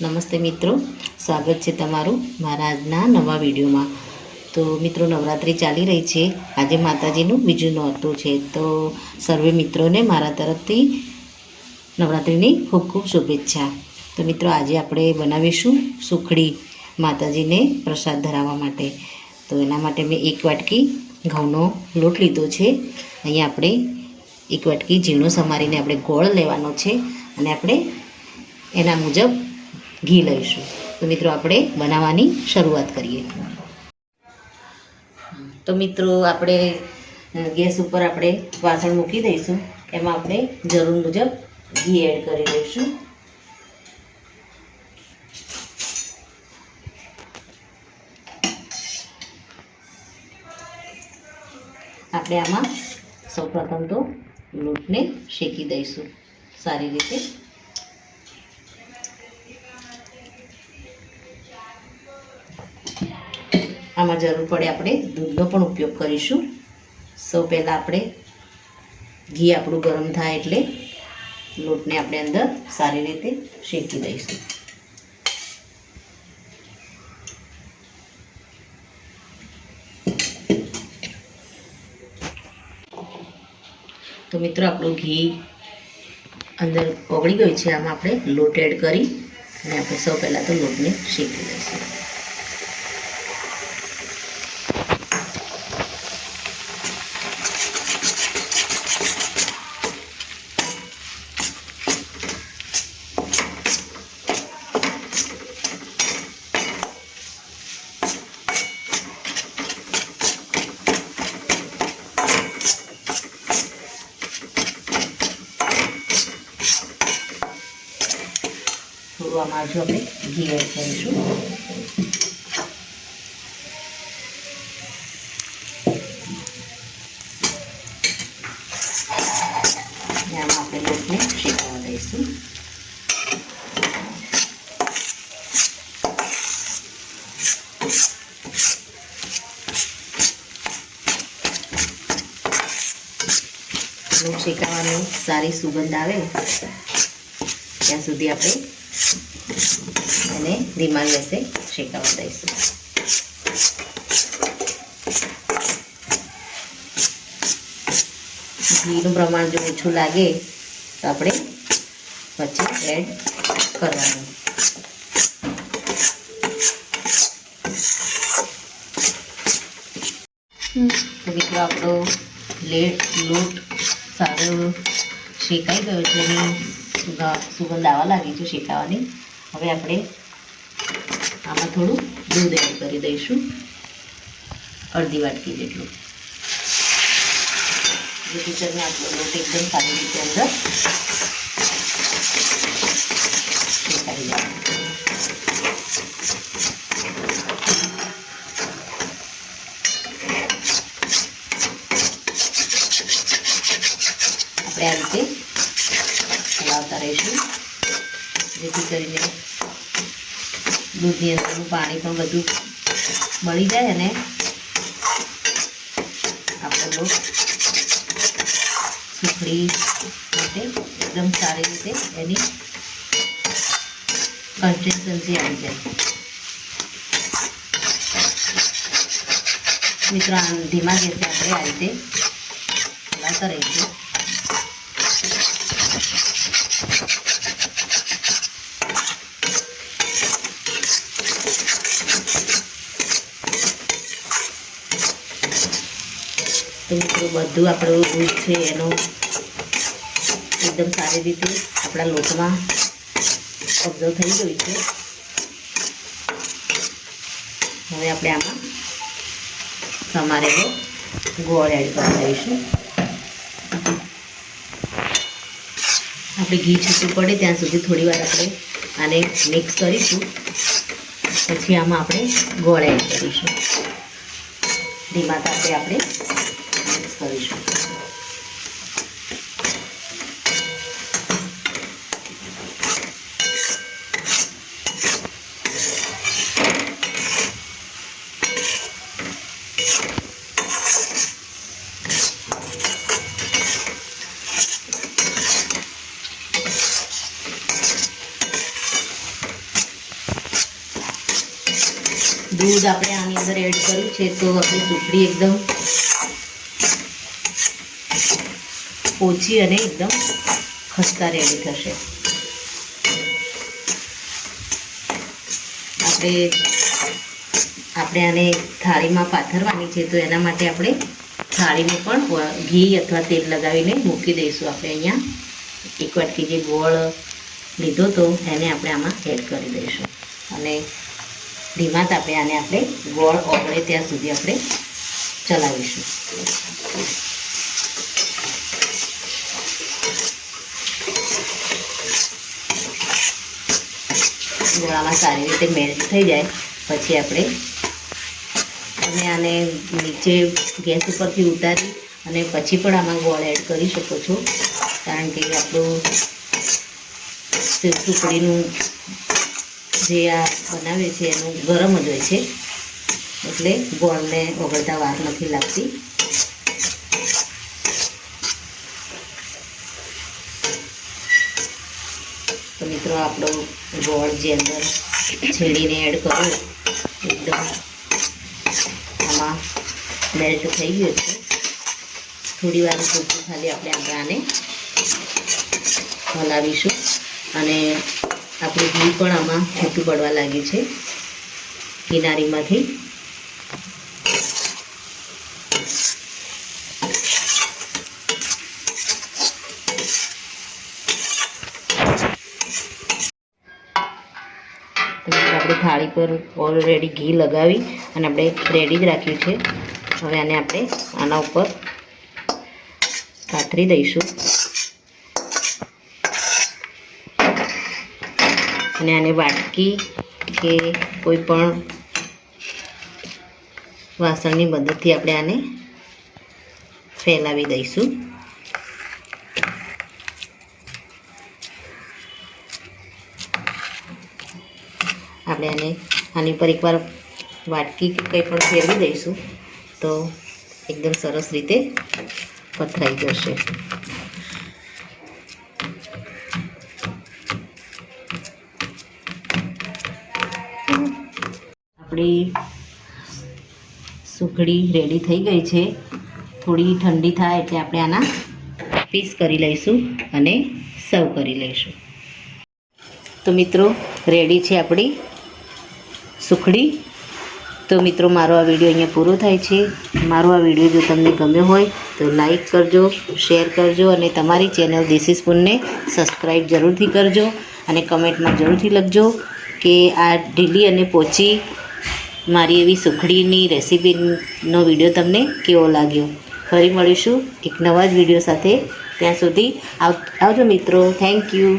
નમસ્તે મિત્રો, સ્વાગત છે તમારું મારા આજના નવા વિડીયોમાં। તો મિત્રો, નવરાત્રિ ચાલી રહી છે। આજે માતાજીનું બીજું નોરતું છે। તો સર્વે મિત્રોને મારા તરફથી નવરાત્રિની ખૂબ ખૂબ શુભેચ્છા। તો મિત્રો, આજે આપણે બનાવીશું સુખડી માતાજીને પ્રસાદ ધરાવવા માટે। તો એના માટે મેં એક વાટકી ઘઉંનો લોટ લીધો છે। અહીંયા આપણે એક વાટકી ઝીણો સમારીને આપણે ગોળ લેવાનો છે અને આપણે એના મુજબ ઘી લઈશું। તો મિત્રો, આપણે બનાવવાની શરૂઆત કરીએ। તો મિત્રો, આપણે ગેસ ઉપર આપણે વાસણ મૂકી દઈશું। એમાં આપણે જરૂર મુજબ ઘી એડ કરી દઈશું। આપણે આમાં સૌપ્રથમ તો લોટને શેકી દઈશું સારી રીતે। આમાં જરૂર પડે આપણે દૂધનો પણ ઉપયોગ કરીશું। સૌ પહેલાં આપણે ઘી આપણું ગરમ થાય એટલે લોટને આપણે અંદર સારી રીતે શેકી દઈશું। તો મિત્રો, આપણું ઘી અંદર ઓગળી ગયું છે। આમાં આપણે લોટ એડ કરી અને આપણે સૌ પહેલાં તો લોટને શેકી દઈશું। થોડું આમાં જો આપણે ઘી એડ કરીશું। આમાં આપણે લોટને શેકવા દઈશું। લોટ શેકાવાની સારી સુગંધ આવે ત્યાં સુધી આપણે એને ધીમા ગેસે શેકાવા દઈશું। ઘીનું પ્રમાણ જો ઓછું લાગે તો આપણે વચ્ચે એડ કરવાનું। તો મિત્રો, આપણો લોટ સારો શેકાઈ ગયો છે અને સુગંધ આવવા લાગી છે શેકાવાની। હવે આપણે આમાં થોડું દૂધ એડ કરી દઈશું, અડધી વાટકી જેટલું, જેથી કરીને આપણો લોટ એકદમ સારી રીતે અંદર શેકાઈ જાય। આપણે આ રીતે હલાવતા રહીશું, જેથી કરીને દૂધની અંદરનું પાણી પણ બધું બળી જાય અને આપણો લોટ સુખડી માટે એકદમ સારી રીતે એની કન્સિસ્ટન્સી આવી જાય। મિત્રો, ધીમા ગેસે આપણે આ રીતે હલાવતા રહીશું। તો મિત્રો, બધું આપણું દૂધ છે એનો એકદમ સારી રીતે આપણા લોટમાં ઓબ્ઝર્વ થઈ ગયું છે। હવે આપણે આમાં સમારેલો ગોળ એડ કરી દઈશું। આપણે ઘી છૂટું પડે ત્યાં સુધી થોડી વાર આપણે આને મિક્સ કરીશું, પછી આમાં આપણે ગોળ એડ કરીશું। ધીમા તાપે આપણે મિક્સ કરીશું। દૂધ આપણે આની અંદર એડ કર્યું છે તો આપણી સુખડી એકદમ ઓછી અને એકદમ ખસ્તા રેડી થશે. આપણે આને થાળીમાં પાથરવાની છે તો એના માટે આપણે થાળીને પણ ઘી અથવા તેલ લગાવીને મૂકી દઈશું. આપણે અહીંયા એક વાટકી જે ગોળ લીધો તો એને આપણે આમાં એડ કરી દઈશું અને ધીમા તાપે આને આપણે ગોળ ઓગળે ત્યાં સુધી આપણે ચલાવીશું. ગોળામાં સારી રીતે મેલ્ટ થઈ જાય પછી આપણે આને નીચે ગેસ ઉપરથી ઉતારી અને પછી પણ આમાં ગોળ એડ કરી શકો છો, કારણ કે આપણું સુખડીનું જે આ બનાવે છે એનું ગરમ જ હોય છે એટલે ગોળને ઓગળતા વાર નથી લાગતી. તો મિત્રો આપણો ગોળ જે અંદર છેડીને એડ કરો એકદમ આમાં મેલ્ટ થઈ ગયો છે. થોડી વાર પૂરતું ખાલી આપણે આને હલાવીશું અને આપણું ઘી પણ આમાં છૂટું પડવા લાગ્યું છે કિનારીમાંથી. આપણે થાળી પર ઓલરેડી ઘી લગાવી અને આપણે રેડી જ રાખ્યું છે. હવે આને આપણે આના ઉપર પાથરી દઈશું અને આને વાટકી કે કોઈ પણ વાસણની મદદથી આપણે આને ફેલાવી દઈશું. આપણે આની પર એકવાર વાટકી કે કંઈ પણ ફેરવી દઈશું તો એકદમ સરસ રીતે પથરાઈ જશે. આપણી સુખડી રેડી થઈ ગઈ છે. થોડી ઠંડી થાય એટલે આપણે આના પીસ કરી લઈશું અને સર્વ કરી લઈશું. તો મિત્રો રેડી છે આપણી સુખડી. તો મિત્રો મારો આ વિડીયો અહીંયા પૂરો થાય છે. મારો આ વિડીયો જો તમને ગમ્યો હોય તો લાઈક કરજો, શેર કરજો અને તમારી ચેનલ દેશી સ્પૂનને સબસ્ક્રાઈબ જરૂરથી કરજો અને કમેન્ટમાં જરૂરથી લખજો કે આ ઢીલી અને પોચી મારી એવી સુખડીની રેસીપીનો વિડીયો તમને કેવો લાગ્યો. ફરી મળીશું એક નવા જ વિડીયો સાથે. ત્યાં સુધી આવજો મિત્રો. Thank you.